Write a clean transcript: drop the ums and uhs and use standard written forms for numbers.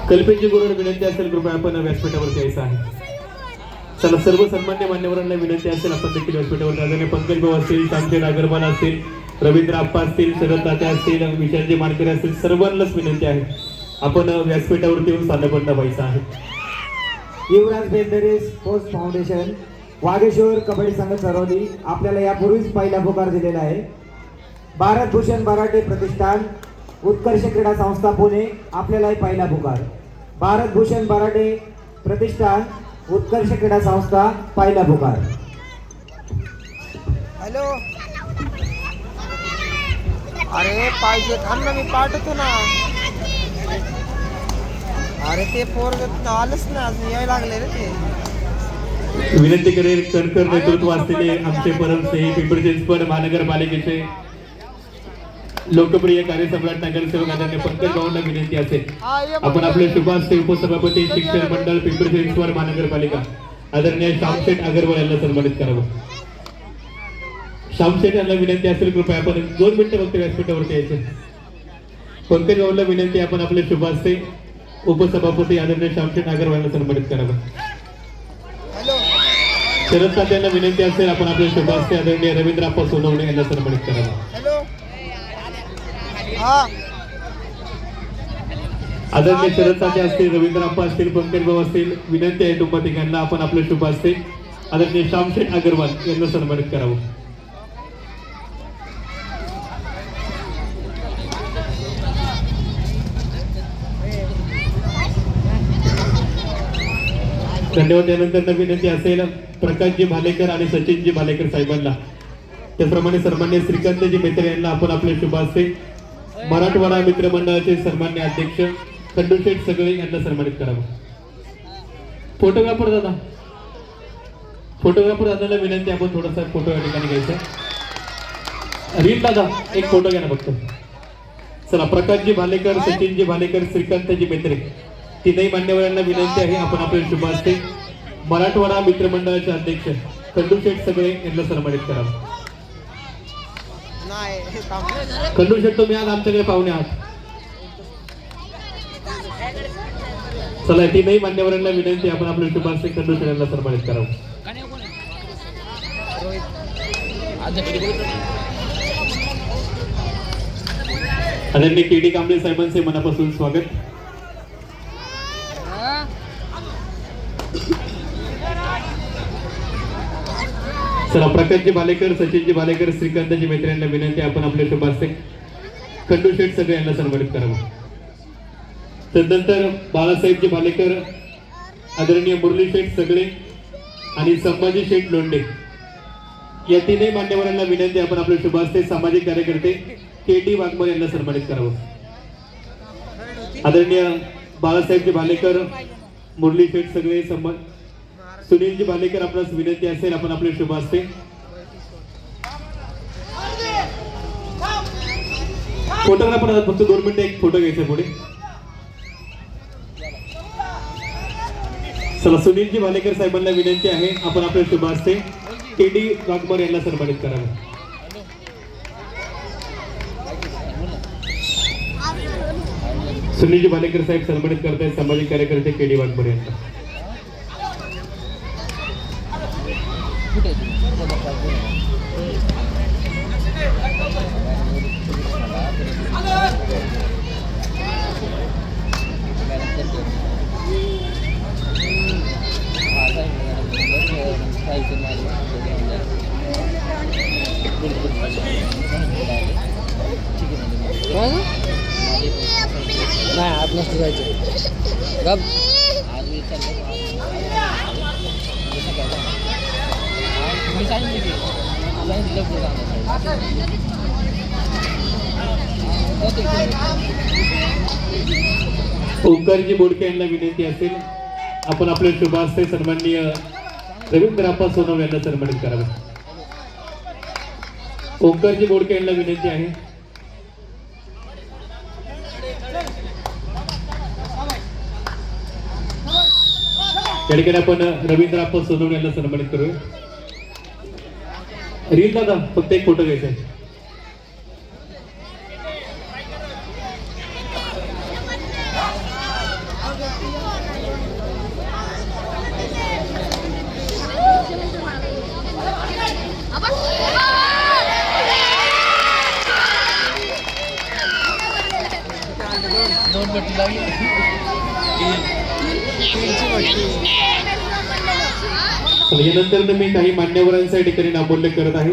कल्पेची गुरुवर विनंती असेल कृपया आपण व्यासपीठावरती यायचं आहे. चला सर्व सन्मान्य मान्यवरांना विनंती असेल आपण देखील व्यासपीठावर आदरणीय पंकज भाऊ असतील, शामशेठ अगरवाल असतील, रवींद्र आप्पा असतील, शरद तात्या असतील, विशालजी मानकरे असतील, सर्वांनाच विनंती आहे आपण व्यासपीठावरती येऊन स्थानपन्न व्हायचं आहे. युवराज बेंदरे स्पोर्ट्स फाउंडेशन वागेश्वर कबड्डी संघ चरवली आपल्याला यापूर्वीच पहिला पुकार दिलेला आहे. भारत भूषण बराटे प्रतिष्ठान उत्कर्ष क्रीडा संस्था पुणे आपल्यालाही पहिला पुकार. भारत भूषण बराटे प्रतिष्ठान उत्कर्ष क्रीडा संस्था पहिला पुकार. हॅलो, अरे पाहिजे थांब ना, मी पाठवतो ना. अरे ते पोरग आलंच ना, अजून यायला लागले रे ते. विनंती करेल कणकर नेतृत्व असलेले आमचे परमस्नेही पिंपरी चिंचवड महानगरपालिकेचे लोकप्रिय कार्यसम्राट नगरसेवक आदरणीय पंकज भाऊंना विनंती असेल आपण आपले शुभास्ते उपसभापती शिक्षण मंडळ पिंपरी चिंचवड महानगरपालिका आदरणीय शामशेठ अगरवाल यांना सन्मानित करावं. शामशेठ यांना विनंती असेल कृपया आपण 2 मिनिटं फक्त व्यासपीठावरती यायचे. पंकज भाऊंना विनंती आपण आपले शुभास्ते उपसभापती आदरणीय शामशेठ अगरवाल यांना सन्मानित करावं. शरद तात्यांना विनंती असेल आपण आपले शुभास्ते आदरणीय रवींद्र आप्पा सोनवणे यांना सन्मानित करावं. आदरणीय शरद तात्या असतील, रवींद्र आप्पा असतील, पंकज भाऊ असतील, विनंती आहे तुम्हा तिघांना आपण आपले शुभास्ते आदरणीय शामशेठ अगरवाल यांना सन्मानित करावं. धन्यवाद. यानंतर विनंती असेल प्रकाशजी भालेकर आणि सचिनजी भालेकर साहेबांना, त्याप्रमाणे सन्मान्य श्रीकांतजी मेहते यांना आपण आपले शुभास्ते मराठवाडा मित्र मंडळाचे सन्मान्य अध्यक्ष खंडूशेठ सगळे यांना सन्मानित करावं. फोटोग्राफर दादाला विनंती आपण थोडासा फोटो या ठिकाणी घ्यायचा. रील दादा एक फोटो घ्या ना फक्त. चला, प्रकाशजी भालेकर, सचिनजी भालेकर, श्रीकांतजी मेत्रे तीनही मान्यवरांना विनंती आहे आपण आपले शुभास्ते मराठवाडा मित्र मंडळाचे अध्यक्ष खंडूशेठ सगळे यांना सन्मानित करावं. खंडूशेठ तुम्ही आज आमच्याकडे पाहुणे आहात. चला, तीनही मान्यवरांना विनंती आपण आपले शुभास्ते खंडूशेठ यांना सन्मानित करावं. आदरणीय केडी कांबळे साहेबांचे मनापासून स्वागत. चला, प्रकाशजी भालेकर, सचिनजी भालेकर, श्रीकांतजी मेत्रे यांना विनंती आपण आपले शुभास्ते खंडूशेठ सगळे यांना सन्मानित करावं. तदनंतर बाळासाहेबजी भालेकर, आदरणीय मुरलीशेठ सगळे आणि संभाजी शेठ लोंढे या तीनही मान्यवरांना विनंती आपण आपले शुभास्ते सामाजिक कार्यकर्ते KT वाघमारे यांना सन्मानित करावं. आदरणीय बाळासाहेबजी भालेकर, मुरलीशेठ सगळे, सुनीलजी भालेकर आपणास विनंती असेल आपण आपले शुभास्ते फोटोग्राफर फक्त 2 मिनिटं एक फोटो घ्यायचा पुढे. चला, सुनीलजी भालेकर साहेबांना विनंती आहे आपण आपले शुभास्ते KT वाघमारे यांना सन्मानित करावं. सुनीलजी भालेकर साहेब सन्मानित करतायत सामाजिक कार्यकर्ते KT वाघमारे यांना. नाही आत नसतं जायचं. गप ओंकारजी बोडके यांना विनंती असेल आपण आपले शुभास्ते सन्माननीय रवींद्र आप्पा सोनवणे यांना सन्मानित करावं. ओंकारजी बोडके यांना विनंती आहे. त्या ठिकाणी आपण रवींद्र आप्पा सोनवणे यांना सन्मानित करूया. रील दादा फक्त एक फोटो घ्यायचा आहे. चला, यानंतर मी काही मान्यवरांच्या ठिकाणी नामोल्लेख करत आहे.